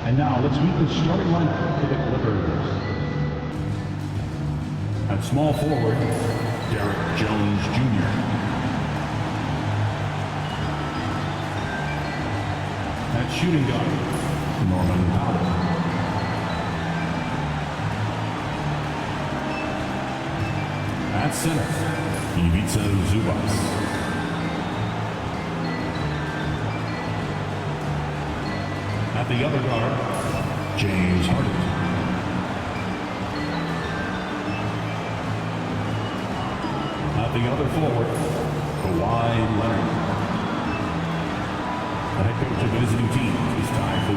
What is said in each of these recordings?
And now let's meet the starting lineup for the Clippers. At small forward, Derek Jones Jr. At shooting guard, Norman Powell. At center, Ivica Zubac. At the other guard, James Harden. At the other forward, Kawhi Leonard. The head coach of the visiting team is Ty Fu.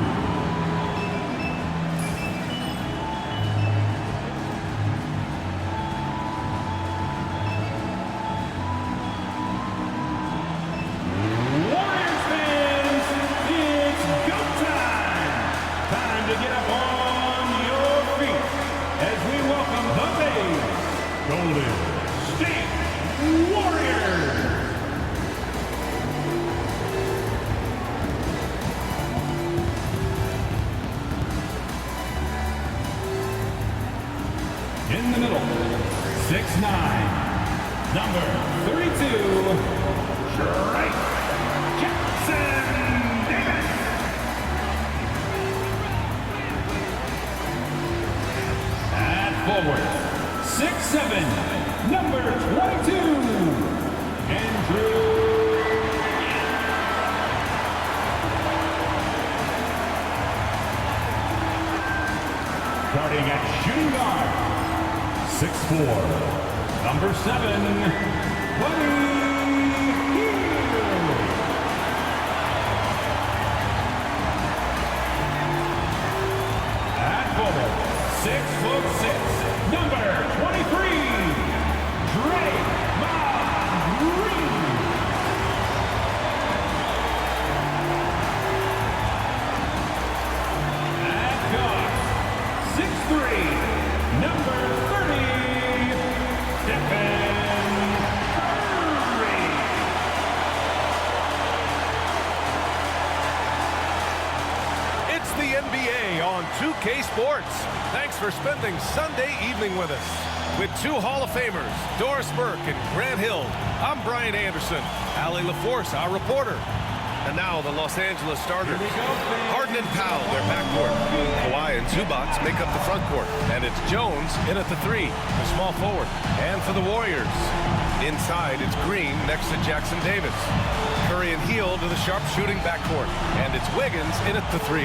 In the middle, 6'9", number 32, Trey Jackson Davis. At forward, 6'7", number 22, Andrew. Starting at shooting guard, 6'4", number 7, Buddy Hield. At forward, 6'6", number 23, Draymond Green. At guard, 6'3", number 30, Stephen Curry. It's the NBA on 2K Sports. Thanks for spending Sunday evening with us. With two Hall of Famers, Doris Burke and Grant Hill, I'm Brian Anderson. Allie LaForce, our reporter. And now the Los Angeles starters. Harden and Powell, their backcourt. Kawhi and Zubac make up the front court. And it's Jones in at the 3, the small forward. And for the Warriors, inside it's Green next to Jackson Davis. Curry and Hield to the sharp-shooting backcourt. And it's Wiggins in at the 3.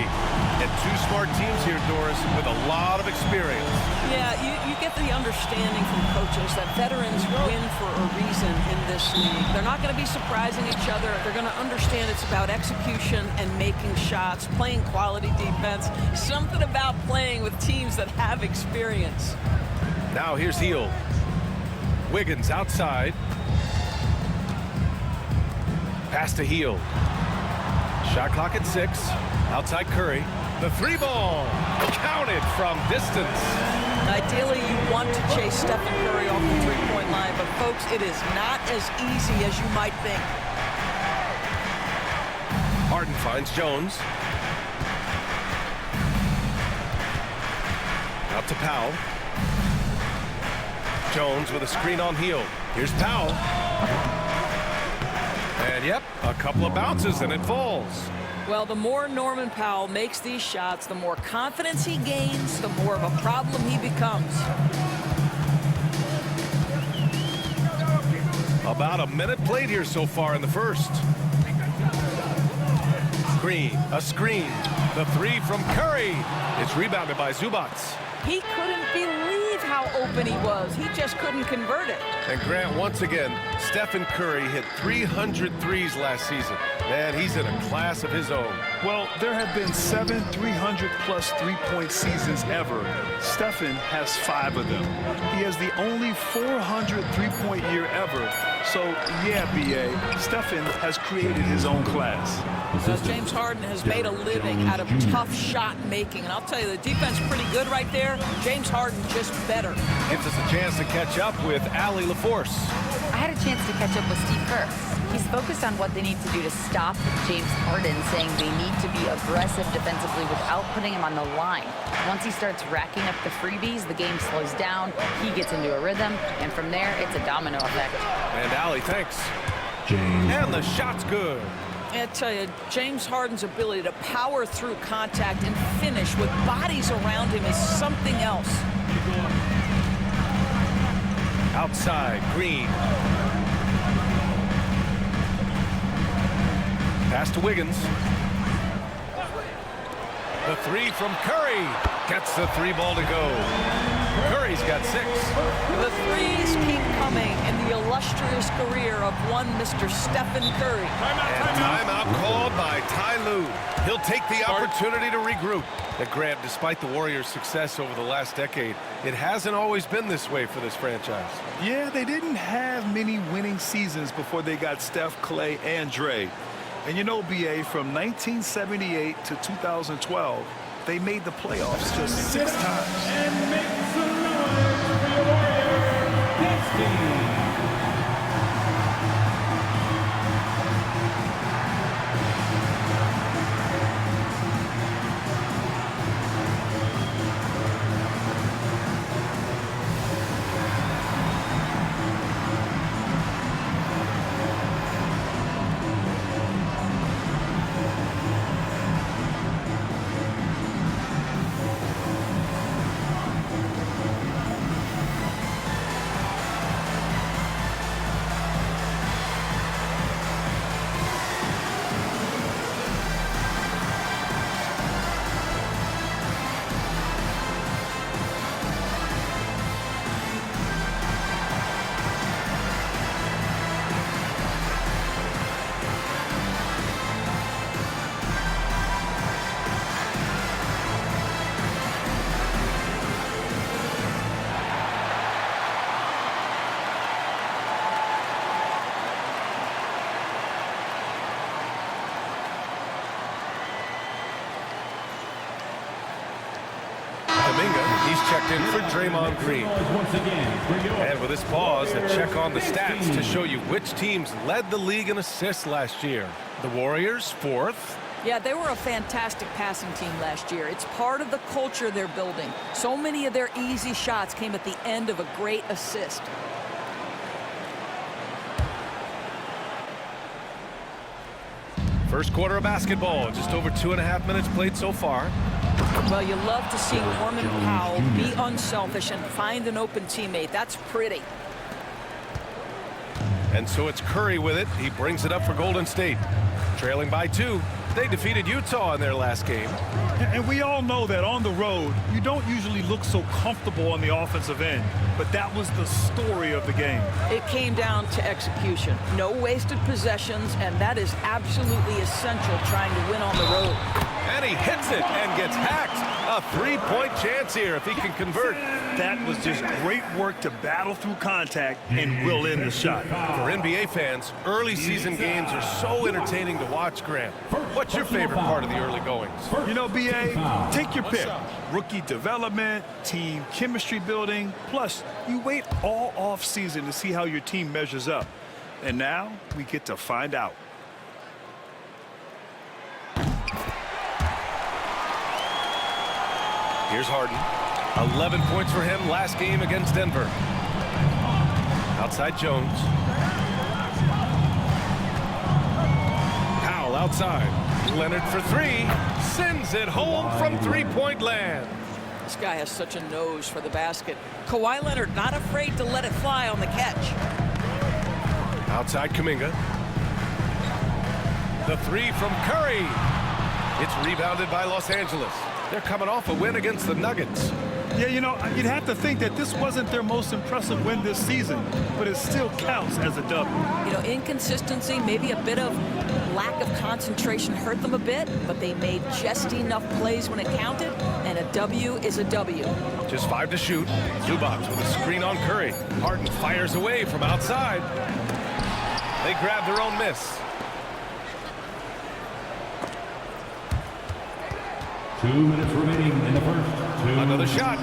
And two smart teams here, Doris, with a lot of experience. Yeah, you get the understanding from coaches that veterans win for a reason in this league. They're not going to be surprising each other. They're going to understand it's about execution and making shots, playing quality defense, something about playing with teams that have experience. Now here's Hield. Wiggins outside. Pass to Hield. Shot clock at 6. Outside Curry. The 3-ball. Counted from distance. Ideally, you want to chase Stephen Curry off the three-point line, but folks, it is not as easy as you might think. Harden finds Jones. Out to Powell. Jones with a screen on Hield. Here's Powell. And yep, a couple of bounces and it falls. Well, the more Norman Powell makes these shots, the more confidence he gains, the more of a problem he becomes. About a minute played here so far in the first. Green, a screen. The 3 from Curry. It's rebounded by Zubac. He couldn't believe how open he was. He just couldn't convert it. And Grant, once again, Stephen Curry hit 300 threes last season. Man, he's in a class of his own. Well, there have been 7 300-plus three-point seasons ever. Stephen has 5 of them. He has the only 400 three-point year ever. So, yeah, B.A., Stephen has created his own class. James Harden has made a living out of tough shot making. And I'll tell you, the defense pretty good right there. James Harden just better. Gives us a chance to catch up with Allie LaForce. I had a chance to catch up with Steve Kerr. He's focused on what they need to do to stop James Harden, saying they need to be aggressive defensively without putting him on the line. Once he starts racking up the freebies, the game slows down, he gets into a rhythm, and from there, it's a domino effect. And Allie, thanks. James. And the shot's good. I tell you, James Harden's ability to power through contact and finish with bodies around him is something else. Outside, Green. Pass to Wiggins. The three from Curry. Gets the three ball to go. Curry's got 6. The threes keep coming in the illustrious career of one Mr. Stephen Curry. And timeout called by Ty Lue. He'll take the opportunity to regroup. But Grant, despite the Warriors' success over the last decade, it hasn't always been this way for this franchise. Yeah, they didn't have many winning seasons before they got Steph, Clay, and Dre. And you know, BA, from 1978 to 2012, they made the playoffs just 6 times. And make some noise for your Warriors. Next team. He's checked in for Draymond Green. Once again, bring it on. And with this pause, a check on the stats to show you which teams led the league in assists last year. The Warriors, 4th. Yeah, they were a fantastic passing team last year. It's part of the culture they're building. So many of their easy shots came at the end of a great assist. First quarter of basketball, just over 2.5 minutes played so far. Well, you love to see Norman Powell be unselfish and find an open teammate. That's pretty. And so it's Curry with it. He brings it up for Golden State. Trailing by 2. They defeated Utah in their last game. And we all know that on the road, you don't usually look so comfortable on the offensive end. But that was the story of the game. It came down to execution. No wasted possessions, and that is absolutely essential trying to win on the road. And he hits it and gets hacked. A 3-point chance here if he can convert. That was just great work to battle through contact and will in the shot. For NBA fans, early season games are so entertaining to watch, Grant. What's your favorite part of the early goings? You know, BA, take your pick. Rookie development, team chemistry building, plus you wait all off season to see how your team measures up. And now we get to find out. Here's Harden. 11 points for him last game against Denver. Outside Jones. Powell outside. Leonard for 3. Sends it home from 3-point land. This guy has such a nose for the basket. Kawhi Leonard not afraid to let it fly on the catch. Outside Kuminga. The 3 from Curry. It's rebounded by Los Angeles. They're coming off a win against the Nuggets. Yeah, you know, you'd have to think that this wasn't their most impressive win this season, but it still counts as a W. You know, inconsistency, maybe a bit of lack of concentration hurt them a bit, but they made just enough plays when it counted, and a W is a W. Just 5 to shoot. Zubac with a screen on Curry. Harden fires away from outside. They grab their own miss. 2 minutes remaining in the first. Another shot.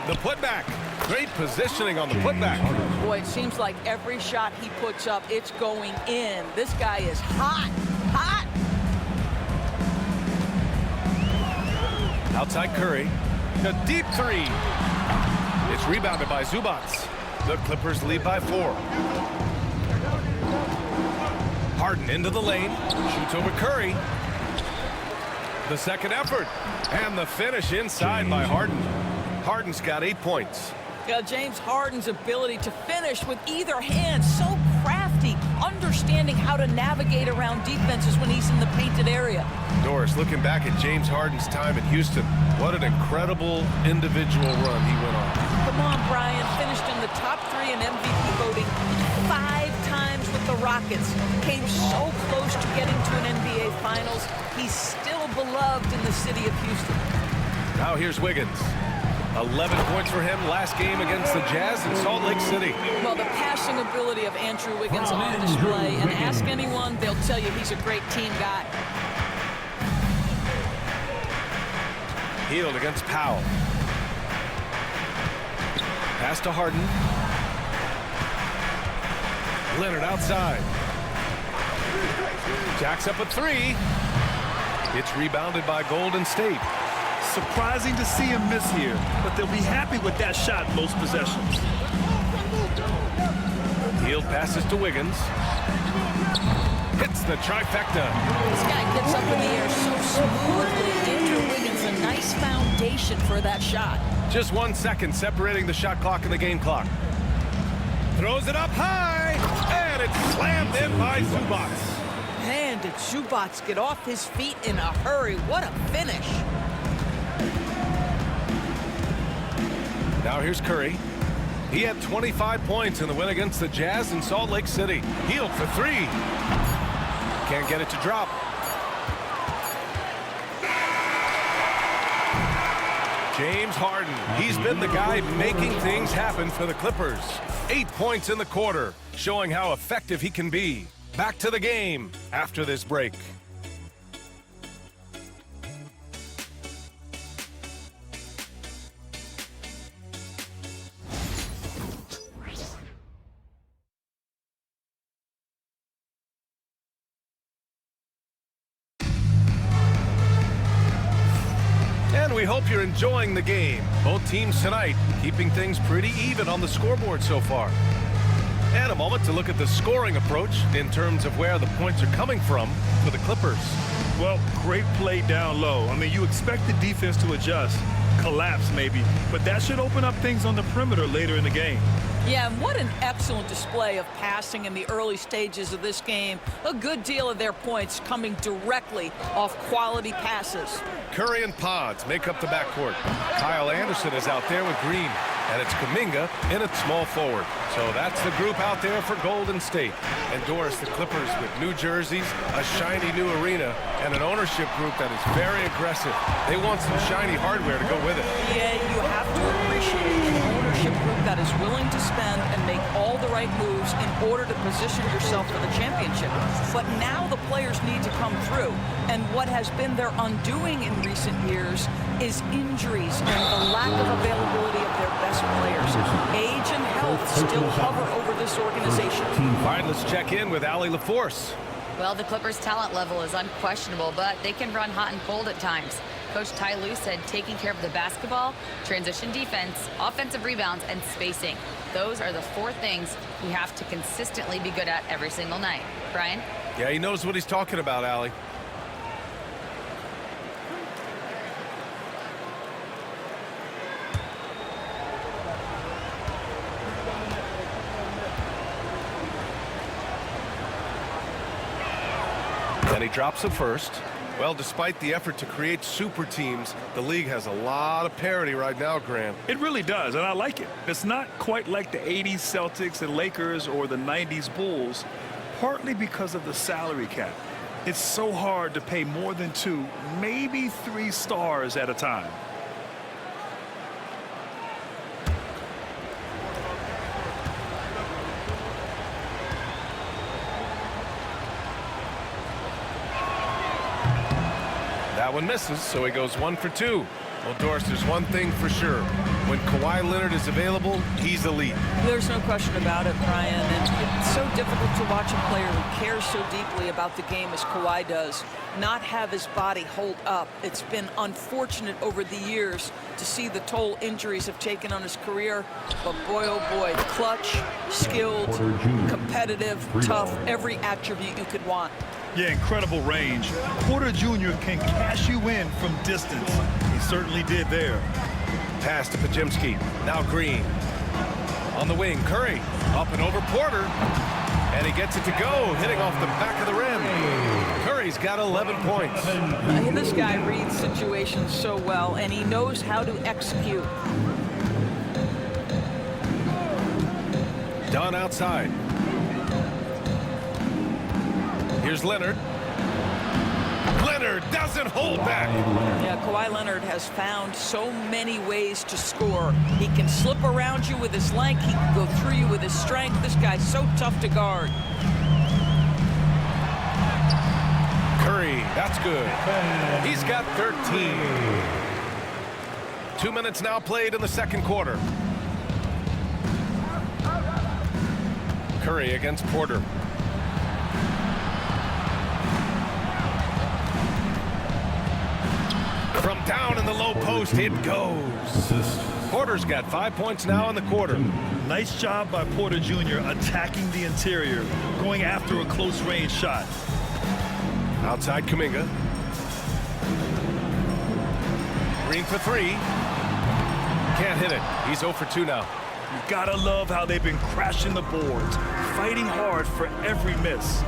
The putback. Great positioning on the putback. Boy, it seems like every shot he puts up, it's going in. This guy is hot, hot. Outside Curry. A deep three. It's rebounded by Zubac. The Clippers lead by 4. Harden into the lane. Shoots over Curry. The second effort. And the finish inside by Harden. Harden's got 8 points. Yeah, James Harden's ability to finish with either hand, so crafty, understanding how to navigate around defenses when he's in the painted area. Doris, looking back at James Harden's time in Houston, what an incredible individual run he went on. Come on, Brian. Finished in the top 3 in MVP voting 5 times with the Rockets. Came so close to getting to an NBA Finals. He's still beloved in the city of Houston. Now here's Wiggins. 11 points for him last game against the Jazz in Salt Lake City. Well, the passing ability of Andrew Wiggins on display, and ask anyone, they'll tell you he's a great team guy. Hield against Powell. Pass to Harden. Leonard outside. Jacks up a 3. It's rebounded by Golden State. Surprising to see him miss here, but they'll be happy with that shot most possessions. Hield passes to Wiggins. Hits the trifecta. This guy gets up in the air so smoothly. Andrew Wiggins, a nice foundation for that shot. Just 1 second separating the shot clock and the game clock. Throws it up high, and it's slammed in by Zubac. Man, did Zubac get off his feet in a hurry. What a finish. Now here's Curry. He had 25 points in the win against the Jazz in Salt Lake City. Hield for 3. Can't get it to drop. James Harden. He's been the guy making things happen for the Clippers. 8 points in the quarter, showing how effective he can be. Back to the game after this break. And we hope you're enjoying the game. Both teams tonight keeping things pretty even on the scoreboard so far. And a moment to look at the scoring approach in terms of where the points are coming from for the Clippers. Well, great play down low. I mean, you expect the defense to adjust, collapse maybe, but that should open up things on the perimeter later in the game. Yeah, and what an excellent display of passing in the early stages of this game. A good deal of their points coming directly off quality passes. Curry and Pods make up the backcourt. Kyle Anderson is out there with Green, and it's Kuminga in at small forward. So that's the group out there for Golden State. And Doris, the Clippers with new jerseys, a shiny new arena, and an ownership group that is very aggressive. They want some shiny hardware to go with it. Yeah, you have to appreciate an ownership group that is willing to spend and make all the right moves in order to position yourself for the championship. But now the players need to come through. And what has been their undoing in recent years is injuries and the lack of availability of their best players. Age and health still hover over this organization. All right, let's check in with Allie LaForce. Well, the Clippers' talent level is unquestionable, but they can run hot and cold at times. Coach Ty Lue said taking care of the basketball, transition defense, offensive rebounds, and spacing. Those are the 4 things we have to consistently be good at every single night. Brian? Yeah, he knows what he's talking about, Allie. Then he drops it first. Well, despite the effort to create super teams, the league has a lot of parity right now, Grant. It really does, and I like it. It's not quite like the 80s Celtics and Lakers or the 90s Bulls, partly because of the salary cap. It's so hard to pay more than 2, maybe 3 stars at a time. That one misses, so he goes 1 for 2. Well, Doris, there's one thing for sure. When Kawhi Leonard is available, he's elite. There's no question about it, Brian. And it's so difficult to watch a player who cares so deeply about the game as Kawhi does not have his body hold up. It's been unfortunate over the years to see the toll injuries have taken on his career. But boy, oh boy, clutch, skilled, competitive, tough, every attribute you could want. Yeah, incredible range. Porter Jr. can cash you in from distance. He certainly did there. Pass to Podziemski. Now Green. On the wing, Curry. Up and over Porter. And he gets it to go, hitting off the back of the rim. Curry's got 11 points. This guy reads situations so well, and he knows how to execute. Dunn outside. Here's Leonard. Leonard doesn't hold back. Yeah, Kawhi Leonard has found so many ways to score. He can slip around you with his length. He can go through you with his strength. This guy's so tough to guard. Curry, that's good. He's got 13. 2 minutes now played in the second quarter. Curry against Porter. From down in the low post, it goes. Porter's got 5 points now in the quarter. Nice job by Porter Jr. attacking the interior, going after a close-range shot. Outside Kuminga. Green for three. Can't hit it. He's 0 for 2 now. You gotta love how they've been crashing the boards, fighting hard for every miss.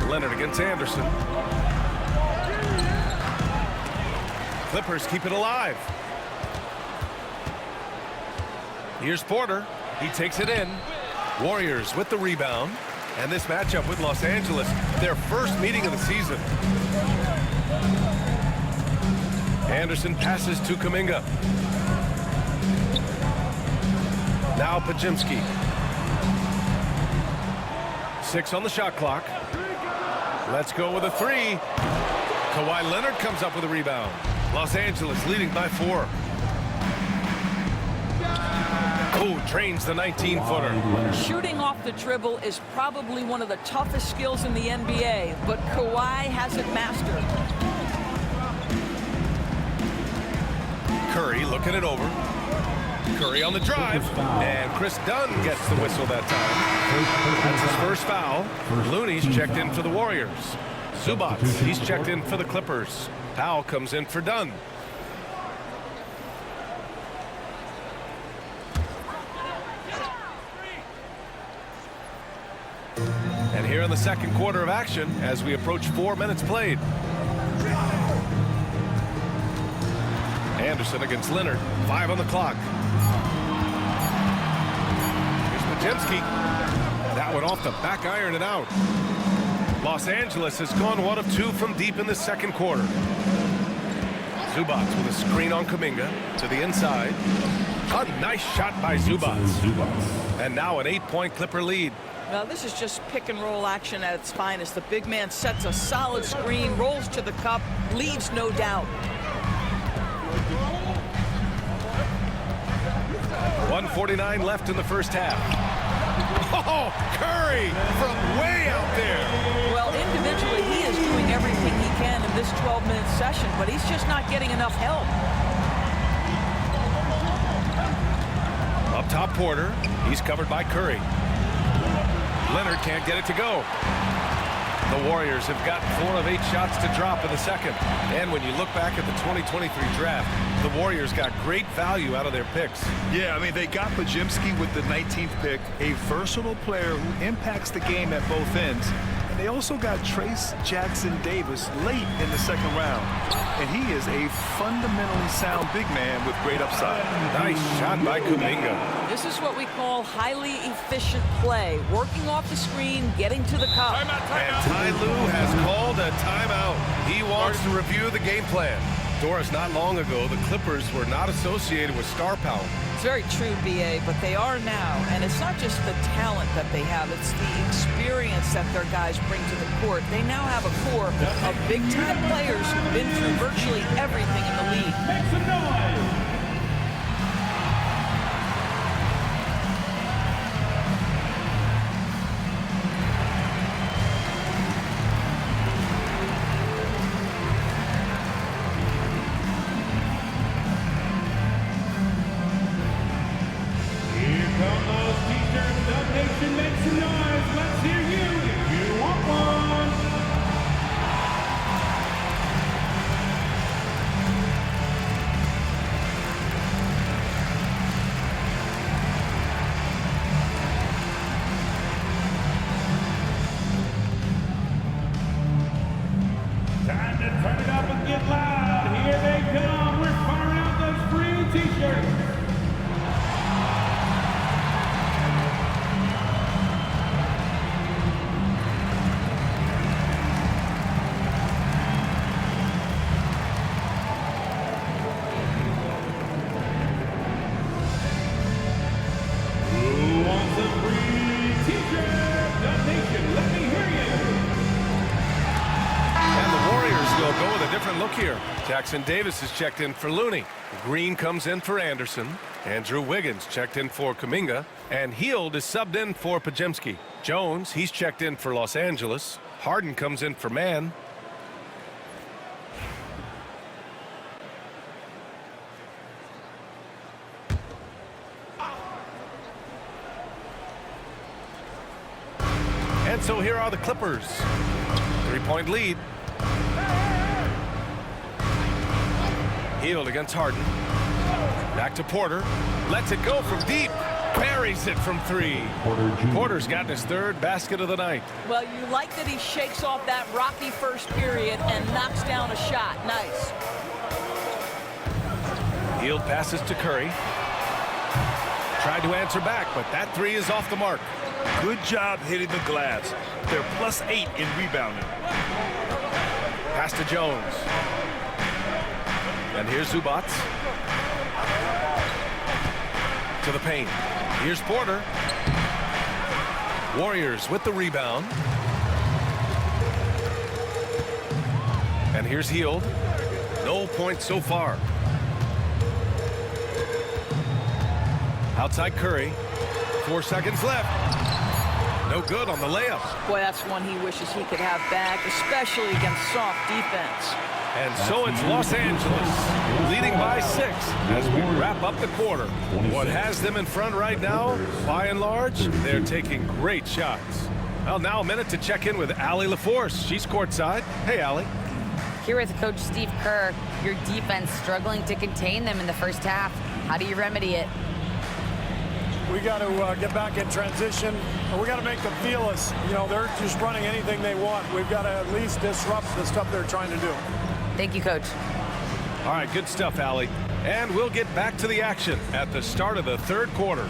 Leonard against Anderson. Clippers keep it alive. Here's Porter. He takes it in. Warriors with the rebound. And this matchup with Los Angeles, their first meeting of the season. Anderson passes to Kuminga. Now Podziemski. 6 on the shot clock. Let's go with a three. Kawhi Leonard comes up with a rebound. Los Angeles leading by 4. Oh, drains the 19-footer. Shooting off the dribble is probably one of the toughest skills in the NBA, but Kawhi has it mastered. Curry looking it over. Curry on the drive, and Chris Dunn gets the whistle that time. That's his first foul. Looney's checked in for the Warriors. Zubac, he's checked in for the Clippers. Powell comes in for Dunn. And here in the second quarter of action, as we approach 4 minutes played. Anderson against Leonard. 5 on the clock. Here's Podziemski. That one off the back iron and out. Los Angeles has gone 1 of 2 from deep in the second quarter. Zubac with a screen on Kuminga to the inside. A nice shot by Zubac. And now an 8-point Clipper lead. Now this is just pick and roll action at its finest. The big man sets a solid screen, rolls to the cup, leaves no doubt. 1:49 left in the first half. Oh, Curry from way out there. Well, individually, he is doing everything he can in this 12-minute session, but he's just not getting enough help. Up top, Porter. He's covered by Curry. Leonard can't get it to go. The Warriors have got 4 of 8 shots to drop in the second. And when you look back at the 2023 draft, the Warriors got great value out of their picks. Yeah, I mean, they got Podziemski with the 19th pick, a versatile player who impacts the game at both ends. And they also got Trace Jackson Davis late in the second round. And he is a fundamentally sound big man with great upside. Nice shot by Kuminga. This is what we call highly efficient play. Working off the screen, getting to the cup. And Ty Lue has called a timeout. He wants to review the game plan. Doris, not long ago, the Clippers were not associated with star power. It's very true, B.A., but they are now. And it's not just the talent that they have. It's the experience that their guys bring to the court. They now have a core of big-time players who've been through virtually everything in the league. Make some noise. Here come those t-shirts. Dub Nation, make some noise. Let's hear you if you want one. Time to turn it up and get loud. Here they come. We're firing out those free t-shirts. Who wants a free t-shirt? Dub Nation, let me hear you. And the Warriors will go with a different look here. Jackson Davis is checked in for Looney. Green comes in for Anderson. Andrew Wiggins checked in for Kuminga. And Hield is subbed in for Podziemski. Jones, he's checked in for Los Angeles. Harden comes in for Mann. And so here are the Clippers. 3-point lead. Hield against Harden. Back to Porter. Lets it go from deep. Buries it from three. Porter's gotten his third basket of the night. Well, you like that he shakes off that rocky first period and knocks down a shot. Nice. Hield passes to Curry. Tried to answer back, but that three is off the mark. Good job hitting the glass. They're +8 in rebounding. Pass to Jones. And here's Zubac. To the paint. Here's Porter. Warriors with the rebound. And here's Hield. No points so far. Outside Curry. 4 seconds left. No good on the layup. Boy, that's one he wishes he could have back, especially against soft defense. And so it's Los Angeles leading by 6 as we wrap up the quarter. What has them in front right now, by and large, they're taking great shots. Well, now a minute to check in with Allie LaForce. She's courtside. Hey, Allie. Here with Coach Steve Kerr, your defense struggling to contain them in the first half. How do you remedy it? We got to get back in transition, and we got to make them feel us. You know, they're just running anything they want. We've got to at least disrupt the stuff they're trying to do. Thank you, Coach. All right, good stuff, Allie. And we'll get back to the action at the start of the third quarter.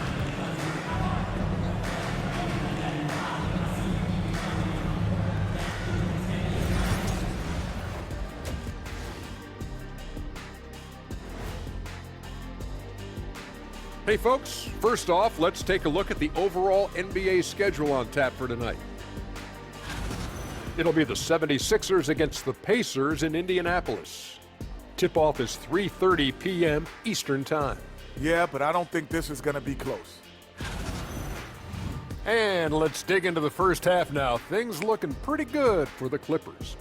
Hey folks, first off, let's take a look at the overall NBA schedule on tap for tonight. It'll be the 76ers against the Pacers in Indianapolis. Tip-off is 3:30 p.m. Eastern Time. Yeah, but I don't think this is going to be close. And let's dig into the first half now. Things looking pretty good for the Clippers.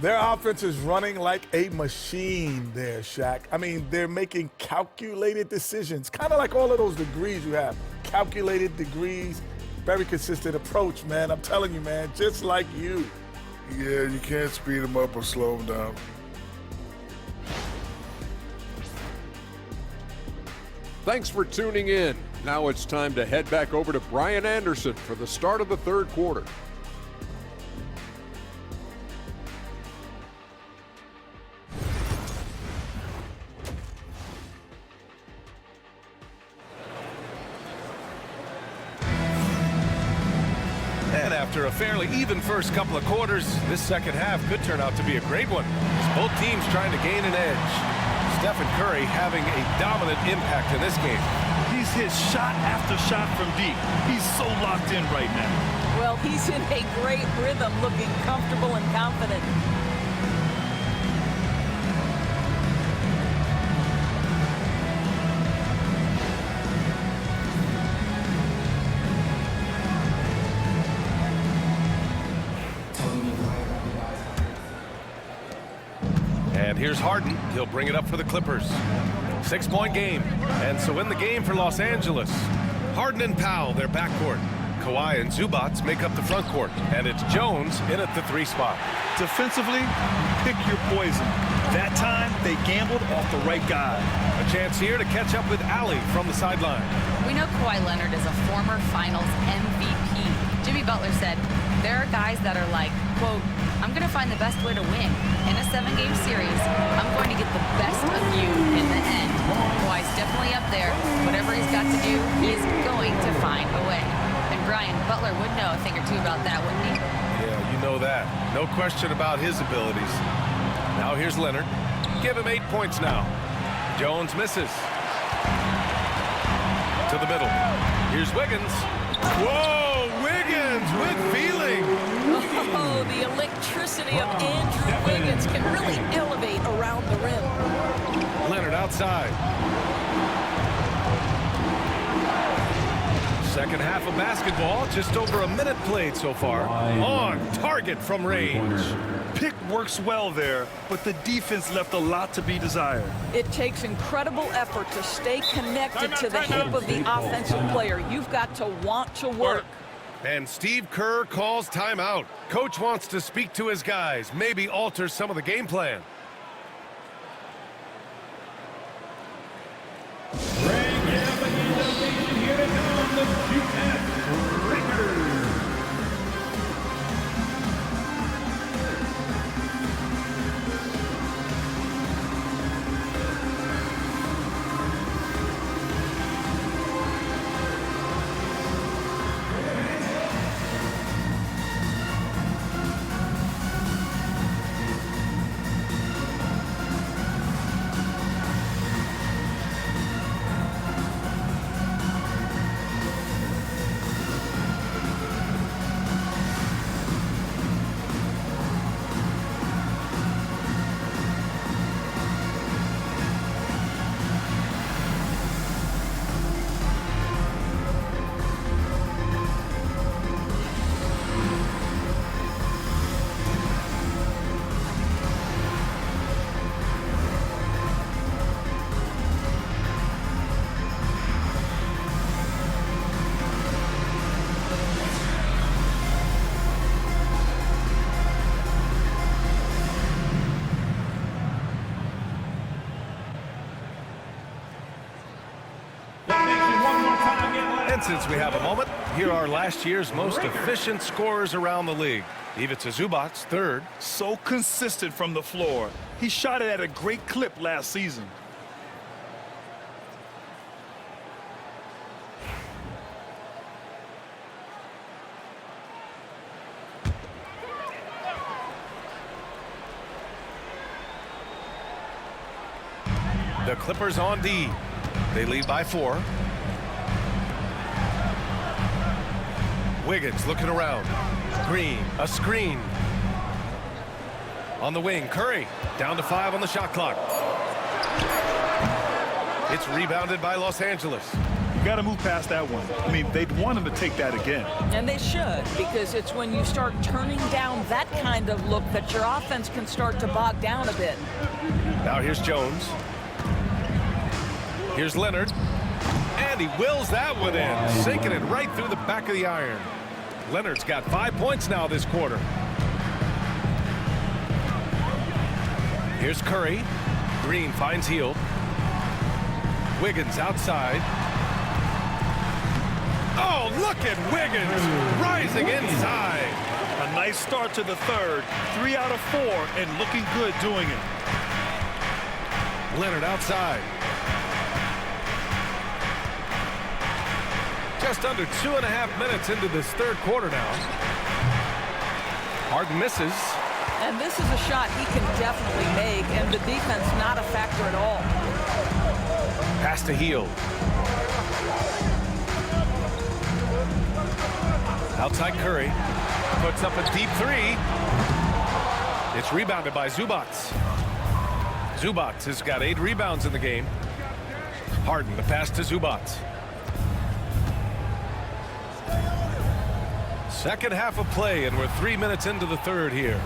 Their offense is running like a machine there, Shaq. I mean, they're making calculated decisions, kind of like all of those degrees you have. Calculated degrees, very consistent approach, man. I'm telling you, man, just like you. Yeah, you can't speed them up or slow them down. Thanks for tuning in. Now it's time to head back over to Brian Anderson for the start of the third quarter. And after a fairly even first couple of quarters, this second half could turn out to be a great one, as both teams trying to gain an edge. Stephen Curry having a dominant impact in this game. He's hit shot after shot from deep. He's so locked in right now. Well, he's in a great rhythm, looking comfortable and confident. And here's Harden. He'll bring it up for the Clippers. 6-point game. And so in the game for Los Angeles, Harden and Powell, their backcourt. Kawhi and Zubac make up the front court. And it's Jones in at the 3 spot. Defensively, pick your poison. That time, they gambled off the right guy. A chance here to catch up with Allie from the sideline. We know Kawhi Leonard is a former Finals MVP. Jimmy Butler said, there are guys that are like, quote, I'm going to find the best way to win. In a 7-game series, I'm going to get the best of you in the end. Kawhi's definitely up there. Whatever he's got to do, he's going to find a way. And Brian, Butler would know a thing or two about that, wouldn't he? Yeah, you know that. No question about his abilities. Now here's Leonard. Give him 8 points now. Jones misses. To the middle. Here's Wiggins. Whoa, Wiggins with feeling. Oh, the electricity of Andrew Wiggins can really elevate around the rim. Leonard outside. Second half of basketball, just over a minute played so far. On target from range. Pick works well there, but the defense left a lot to be desired. It takes incredible effort to stay connected to the hip of the offensive player. You've got to want to work. And Steve Kerr calls timeout. Coach wants to speak to his guys, maybe alter some of the game plan. Here to come, the UF Lakers. And since we have a moment, here are last year's most efficient scorers around the league. Ivica Zubac, third. So consistent from the floor. He shot it at a great clip last season. The Clippers on D. They lead by 4. Wiggins looking around. Green, a screen. On the wing, Curry. Down to 5 on the shot clock. It's rebounded by Los Angeles. You got to move past that one. I mean, they'd want him to take that again. And they should, because it's when you start turning down that kind of look that your offense can start to bog down a bit. Now here's Jones. Here's Leonard. And he wills that one in, sinking it right through the back of the iron. Leonard's got 5 points now this quarter. Here's Curry. Green finds Hield. Wiggins outside. Oh, look at Wiggins rising inside. A nice start to the third. 3 out of 4 and looking good doing it. Leonard outside. Just under 2.5 minutes into this third quarter now. Harden misses. And this is a shot he can definitely make, and the defense not a factor at all. Pass to Hield. Outside Curry. Puts up a deep three. It's rebounded by Zubac. Zubac has got 8 rebounds in the game. Harden, the pass to Zubac. Second half of play, and we're 3 minutes into the third here.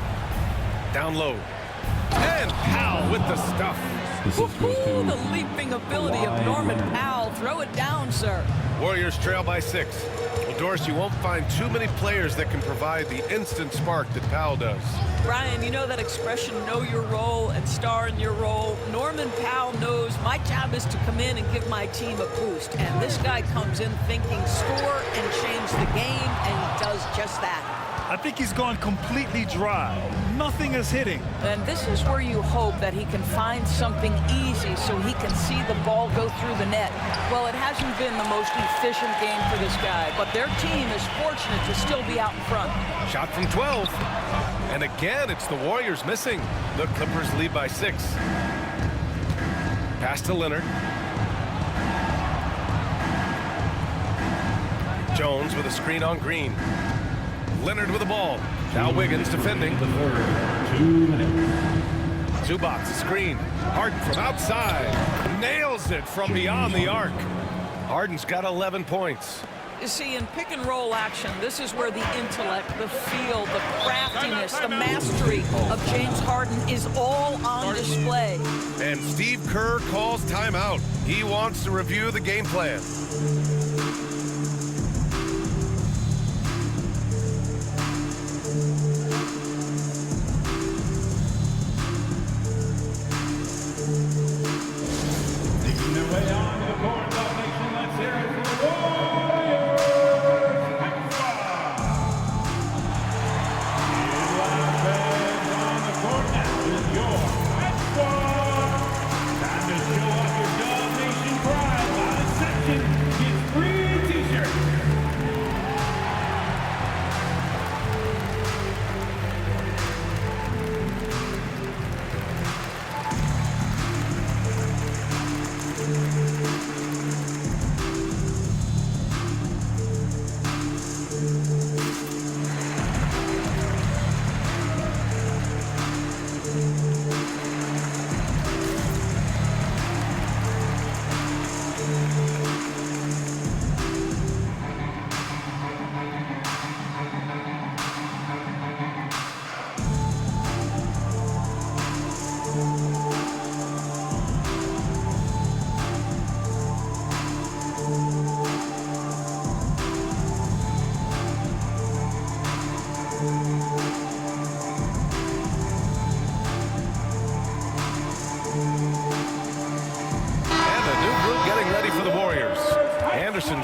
Down low. And Powell with the stuff. Woo-hoo, the leaping ability of Norman Powell. Throw it down, sir. Warriors trail by 6. Well, Doris, you won't find too many players that can provide the instant spark that Powell does. Brian, you know that expression, know your role and star in your role. Norman Powell knows my job is to come in and give my team a boost. And this guy comes in thinking score and change the game, and he does just that. I think he's gone completely dry. Nothing is hitting. And this is where you hope that he can find something easy so he can see the ball go through the net. Well, it hasn't been the most efficient game for this guy, but their team is fortunate to still be out in front. Shot from 12. And again, it's the Warriors missing. The Clippers lead by 6. Pass to Leonard. Jones with a screen on Green. Leonard with the ball. Now Wiggins defending. Zubac, screen. Harden from outside. Nails it from beyond the arc. Harden's got 11 points. You see, in pick and roll action, this is where the intellect, the feel, the craftiness, the mastery of James Harden is all on display. And Steve Kerr calls timeout. He wants to review the game plan.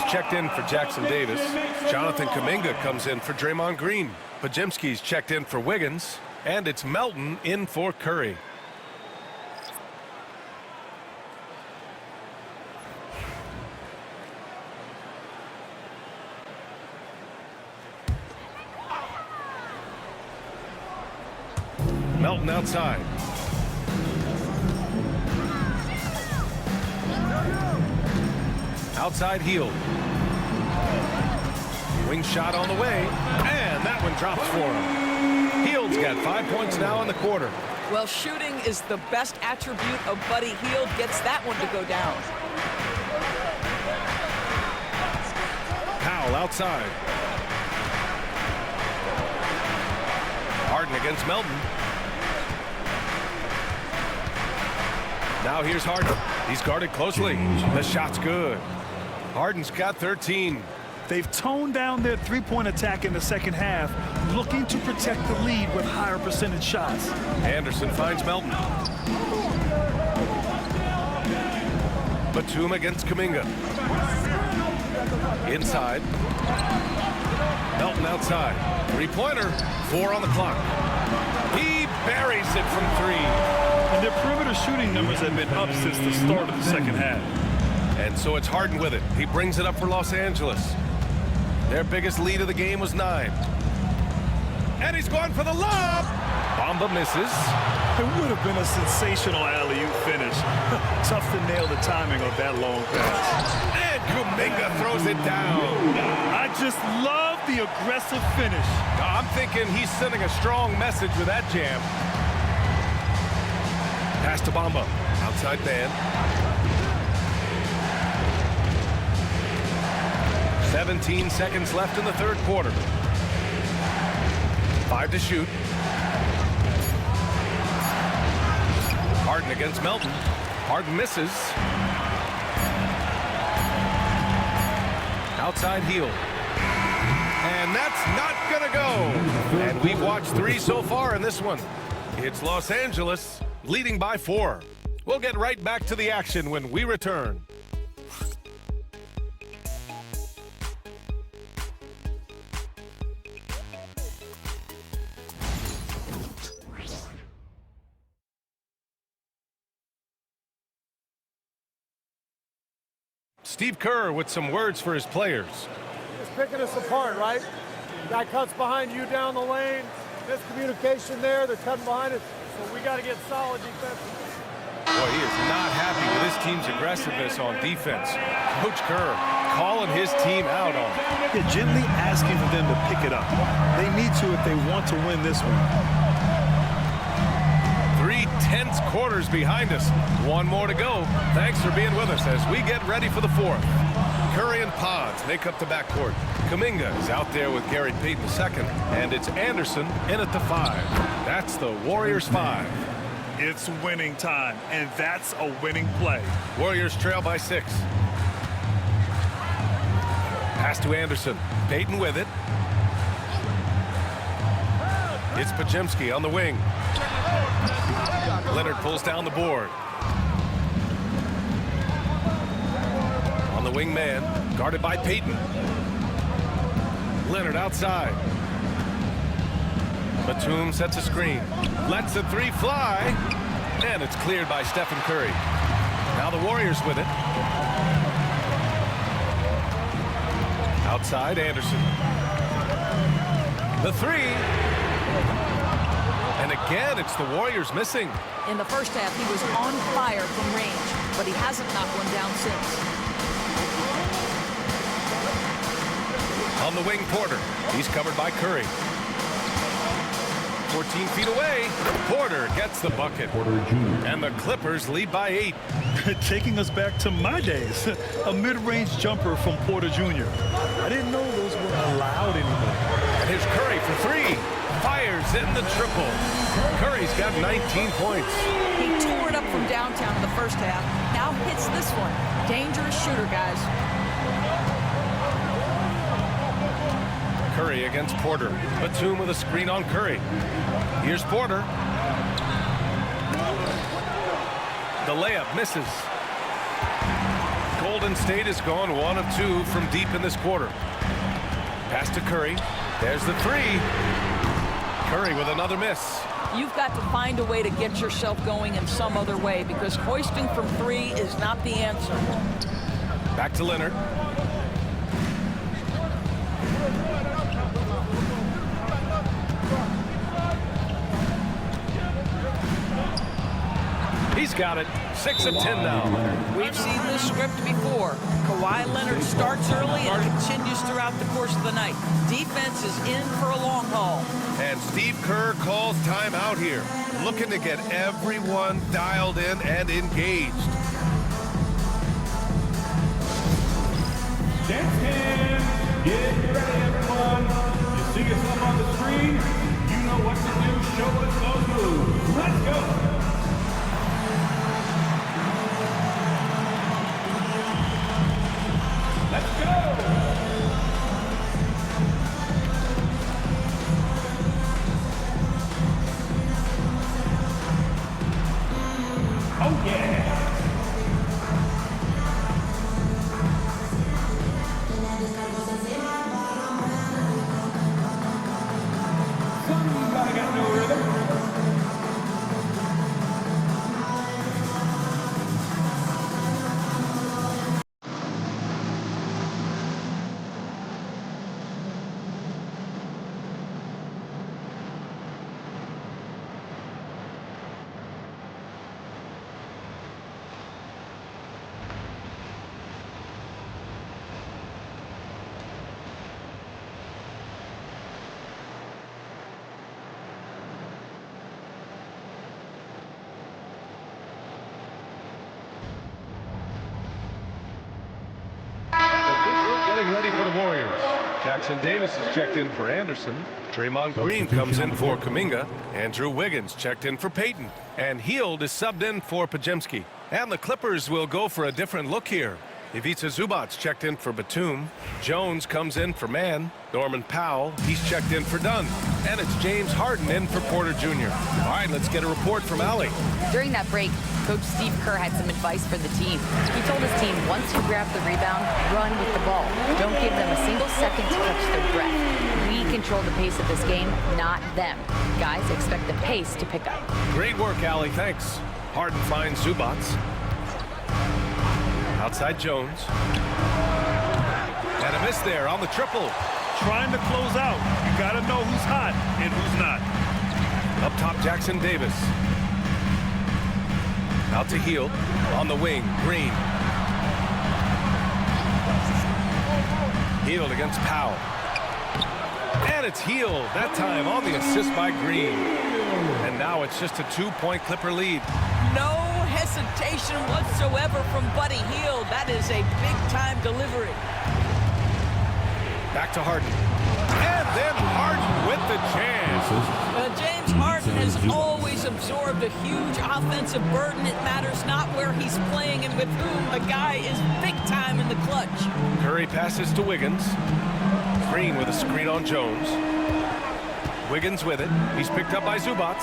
Checked in for Jackson Davis. Jonathan Kuminga comes in for Draymond Green. Podziemski's checked in for Wiggins. And it's Melton in for Curry. Melton outside. Outside Hield. Wing shot on the way, and that one drops for him. Hield's got 5 points now in the quarter. Well, shooting is the best attribute of Buddy Hield. Gets that one to go down. Powell outside. Harden against Melton. Now here's Harden. He's guarded closely. The shot's good. Harden's got 13. They've toned down their three-point attack in the second half, looking to protect the lead with higher percentage shots. Anderson finds Melton. Batum against Kuminga. Inside. Melton outside. Three-pointer. 4 on the clock. He buries it from 3. And their perimeter shooting numbers have been up since the start of the second half. And so it's Harden with it. He brings it up for Los Angeles. Their biggest lead of the game was 9. And he's going for the lob. Bamba Bamba misses. It would have been a sensational alley-oop finish. Tough to nail the timing of that long pass. And Kuminga throws it down. I just love the aggressive finish. I'm thinking he's sending a strong message with that jam. Pass to Bamba. Outside man. 17 seconds left in the third quarter. 5 to shoot. Harden against Melton. Harden misses. Outside heel. And that's not gonna go. And we've watched 3 so far in this one. It's Los Angeles leading by 4. We'll get right back to the action when we return. Steve Kerr with some words for his players. Just picking us apart, right? Guy cuts behind you down the lane. Miscommunication there. They're cutting behind us. So we got to get solid defensively. Boy, he is not happy with his team's aggressiveness on defense. Coach Kerr calling his team out on it. Yeah, gently asking for them to pick it up. They need to if they want to win this one. 3 tense quarters behind us. 1 more to go. Thanks for being with us as we get ready for the 4th. Curry and Pods make up the backcourt. Kuminga is out there with Gary Payton II, and it's Anderson in at the 5. That's the Warriors 5. It's winning time, and that's a winning play. Warriors trail by 6. Pass to Anderson. Payton with it. It's Podziemski on the wing. Leonard pulls down the board. On the wing man, guarded by Payton. Leonard outside. Batum sets a screen. Lets the 3 fly. And it's cleared by Stephen Curry. Now the Warriors with it. Outside, Anderson. The 3. And again, it's the Warriors missing. In the first half, he was on fire from range, but he hasn't knocked one down since. On the wing, Porter. He's covered by Curry. 14 feet away. Porter gets the bucket. Porter Jr. And the Clippers lead by 8. Taking us back to my days. A mid-range jumper from Porter Jr. I didn't know those were allowed anymore. And here's Curry for 3. Fires in the triple. Curry's got 19 points. He tore it up from downtown in the first half. Now hits this one. Dangerous shooter, guys. Curry against Porter. Batum with a screen on Curry. Here's Porter. The layup misses. Golden State has gone 1 of 2 from deep in this quarter. Pass to Curry. There's the 3. Curry with another miss. You've got to find a way to get yourself going in some other way because hoisting from 3 is not the answer. Back to Leonard. He's got it. 6 of 10 now. We've seen this script before. Kawhi Leonard starts early and continues throughout the course of the night. Defense is in for a long haul. And Steve Kerr calls timeout here, looking to get everyone dialed in and engaged. Dance hands. Get ready, everyone. You see us up on the screen. You know what to do. Show us those moves. Let's go. Let's go! Oh, yeah! Somebody got no rhythm. getting ready for the Warriors. Jackson Davis is checked in for Anderson. Draymond Green comes in for Kuminga. Andrew Wiggins checked in for Payton. And Hield is subbed in for Podziemski. And the Clippers will go for a different look here. Ivica Zubac's checked in for Batum. Jones comes in for Mann. Norman Powell, he's checked in for Dunn. And it's James Harden in for Porter Jr. All right, let's get a report from Allie. During that break, Coach Steve Kerr had some advice for the team. He told his team, once you grab the rebound, run with the ball. Don't give them a single second to catch their breath. We control the pace of this game, not them. Guys, expect the pace to pick up. Great work, Allie. Thanks. Harden finds Zubac. Outside Jones. And a miss there on the triple. Trying to close out. You got to know who's hot and who's not. Up top, Jackson Davis. Out to Hield. On the wing, Green. Hield against Powell. And it's Hield, that time on the assist by Green. And now it's just a 2-point Clipper lead. No hesitation whatsoever from Buddy Hield. That is a big-time delivery. Back to Harden. And then Harden with the chance. James Harden has always absorbed a huge offensive burden. It matters not where he's playing and with whom. The guy is big-time in the clutch. Curry passes to Wiggins. Green with a screen on Jones. Wiggins with it. He's picked up by Zubac.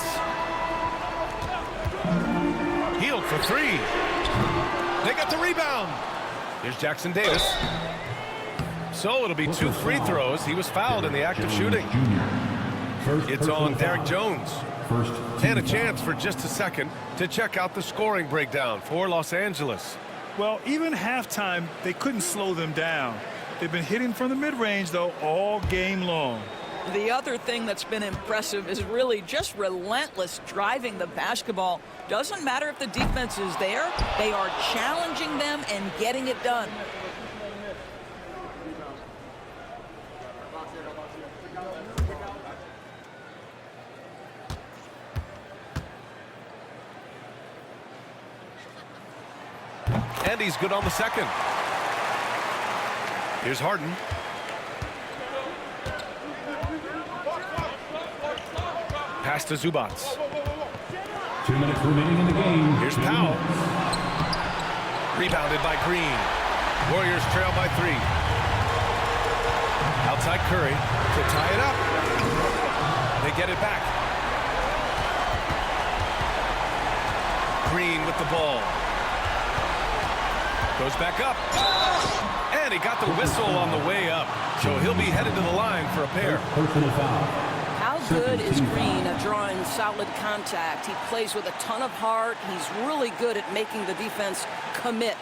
Hield for three. They got the rebound. Here's Jackson Davis. So it'll be 2 free throws. He was fouled in the act of shooting. It's on Derek Jones. And a chance for just a second to check out the scoring breakdown for Los Angeles. Well, even halftime, they couldn't slow them down. They've been hitting from the mid-range, though, all game long. The other thing that's been impressive is really just relentless driving the basketball. Doesn't matter if the defense is there. They are challenging them and getting it done. And he's good on the second. Here's Harden. Pass to Zubac. 2 minutes remaining in the game. Here's Powell. Rebounded by Green. Warriors trail by 3. Outside Curry to tie it up. They get it back. Green with the ball. Goes back up. And he got the whistle on the way up. So he'll be headed to the line for a pair. Personal foul. How good is Green at drawing solid contact? He plays with a ton of heart. He's really good at making the defense commit.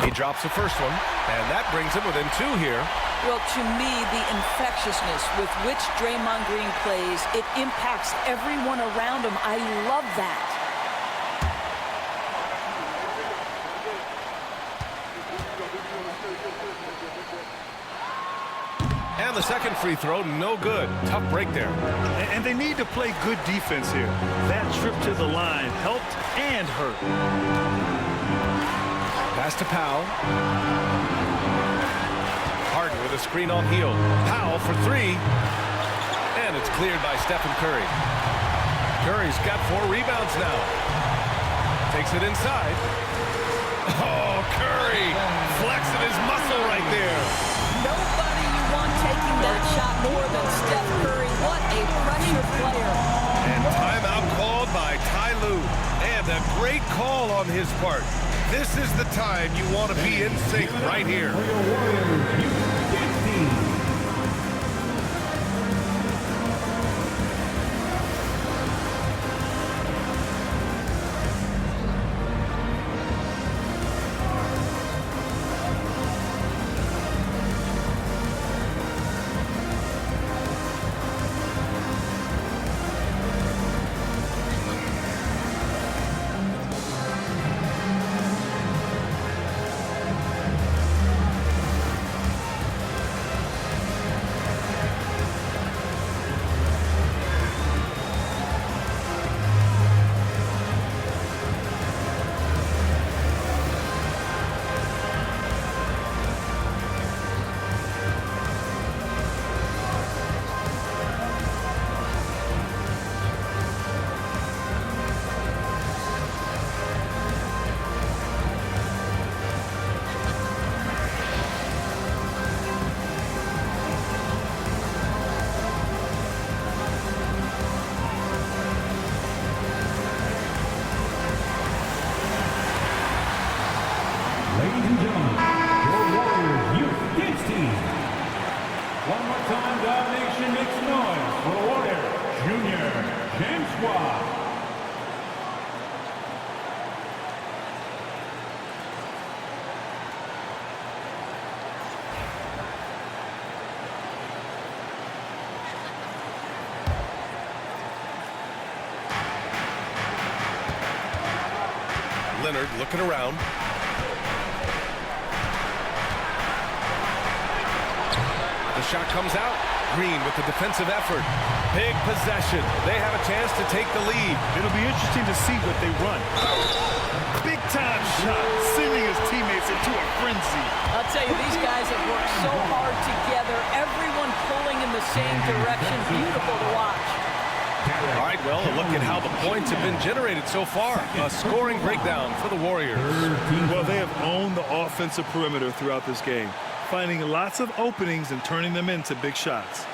He drops the first one, and that brings him within 2 here. Well, to me, the infectiousness with which Draymond Green plays, it impacts everyone around him. I love that. And the second free throw, no good. Tough break there. And they need to play good defense here. That trip to the line helped and hurt. Pass to Powell. Harden with a screen on Hield. Powell for 3. And it's cleared by Stephen Curry. Curry's got 4 rebounds now. Takes it inside. Oh, Curry flexing his muscle right there. Nobody you want taking that shot more than Steph Curry. What a pressure player. And timeout called by Ty Lue. And a great call on his part. This is the time you want to be in sync right here. For your Warriors, Houston team. Ladies and gentlemen, your Warriors Youth Kids Team. One more time, Dog Nation makes noise for the Warriors Junior James Squad. Leonard looking around. The shot comes out. Green with the defensive effort. Big possession. They have a chance to take the lead. It'll be interesting to see what they run. Big time shot, sending his teammates into a frenzy. I'll tell you, these guys have worked so hard together. Everyone pulling in the same direction. Beautiful to watch. All right, well, a look at how the points have been generated so far. A scoring breakdown for the Warriors. Well, they have owned the offensive perimeter throughout this game, finding lots of openings and turning them into big shots.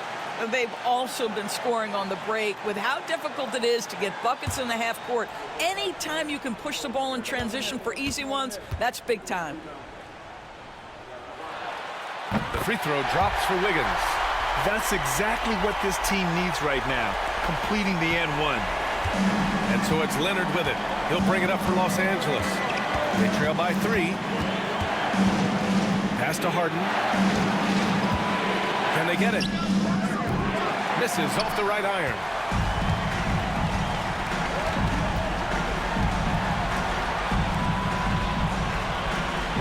They've also been scoring on the break. With how difficult it is to get buckets in the half court, anytime you can push the ball in transition for easy ones, that's big time. The free throw drops for Wiggins. That's exactly what this team needs right now, completing the and one. And so it's Leonard with it. He'll bring it up for Los Angeles. They trail by 3. Pass to Harden. Can they get it? Misses off the right iron.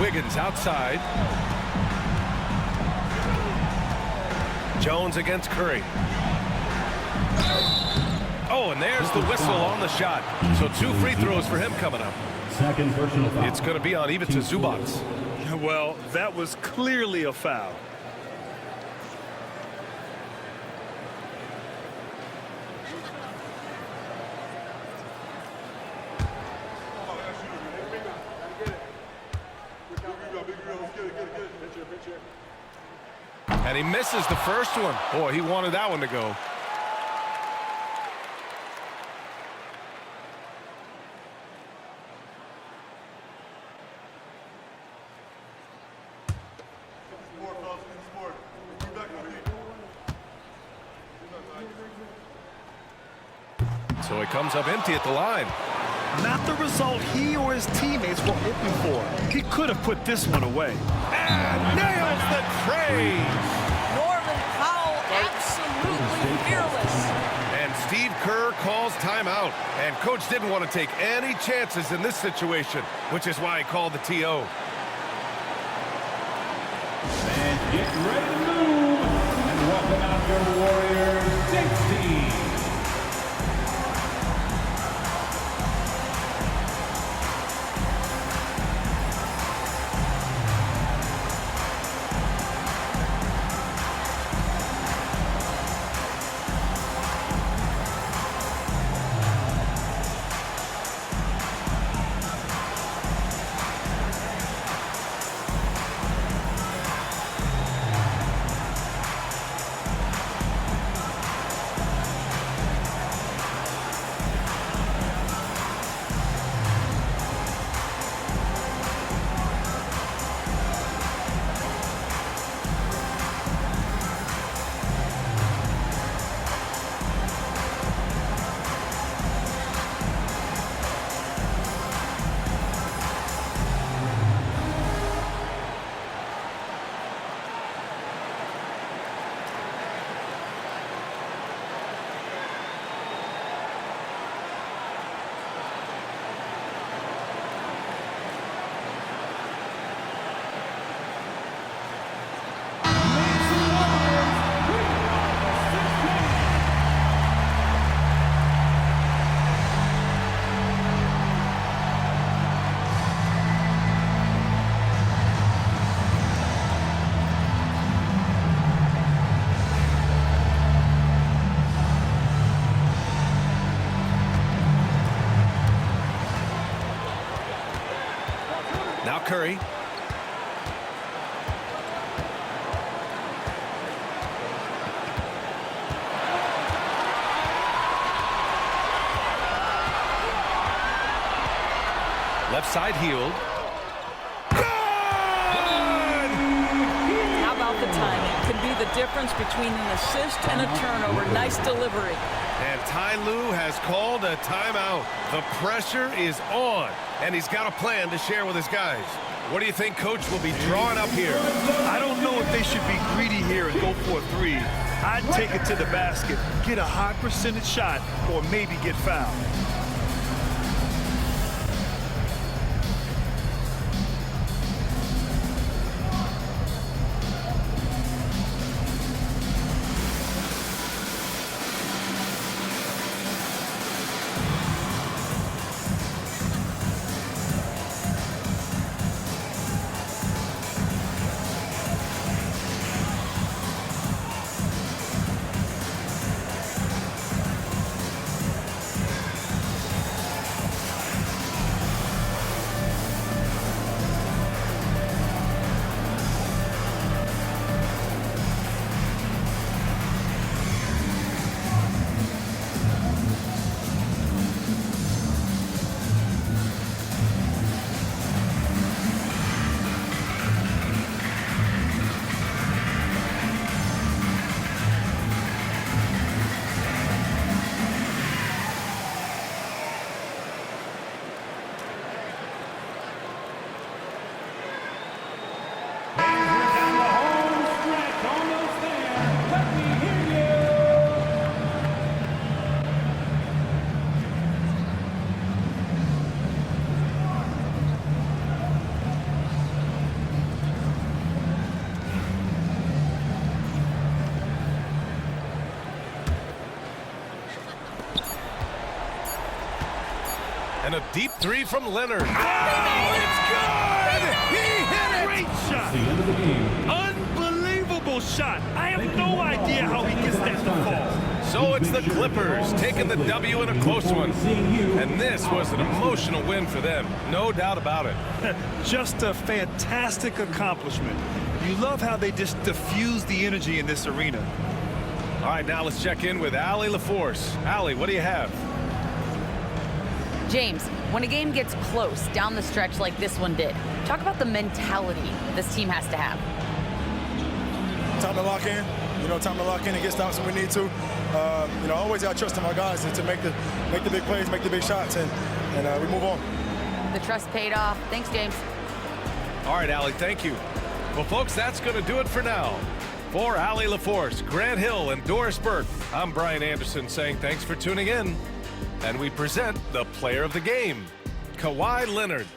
Wiggins outside. Jones against Curry. Oh, and there's the whistle on the shot. So 2 free throws for him coming up. Second personal foul. It's going to be on Ivica Zubac. Well, that was clearly a foul. And he misses the first one. Boy, he wanted that one to go. So he comes up empty at the line. Not the result he or his teammates were hoping for. He could have put this one away. And nails the tray. Norman Powell, absolutely fearless. And Steve Kerr calls timeout. And coach didn't want to take any chances in this situation, which is why he called the TO. And get ready to move. And welcome out your Warriors Kids Team. Now Curry. Left side Hield. Good! difference between an assist and a turnover. Nice delivery. And Ty Lue has called a timeout. The pressure is on, and he's got a plan to share with his guys. What do you think Coach will be drawing up here? I don't know if they should be greedy here and go for a three. I'd take it to the basket, get a high percentage shot, or maybe get fouled. And a deep three from Leonard. Oh, it's good! He hit it! Great shot. The end of the game. Unbelievable shot. I have no idea how he gets that to fall. So it's the Clippers taking the W in a close one. And this was an emotional win for them. No doubt about it. Just a fantastic accomplishment. You love how they just diffuse the energy in this arena. All right, now let's check in with Allie LaForce. Allie, what do you have? James, when a game gets close down the stretch like this one did, talk about the mentality this team has to have. Time to lock in. Time to lock in and get stops when we need to. Always got to trust in my guys to make the big plays, make the big shots, and we move on. The trust paid off. Thanks, James. All right, Allie, thank you. Well, folks, that's going to do it for now. For Allie LaForce, Grant Hill, and Doris Burke, I'm Brian Anderson saying thanks for tuning in. And we present the player of the game, Kawhi Leonard.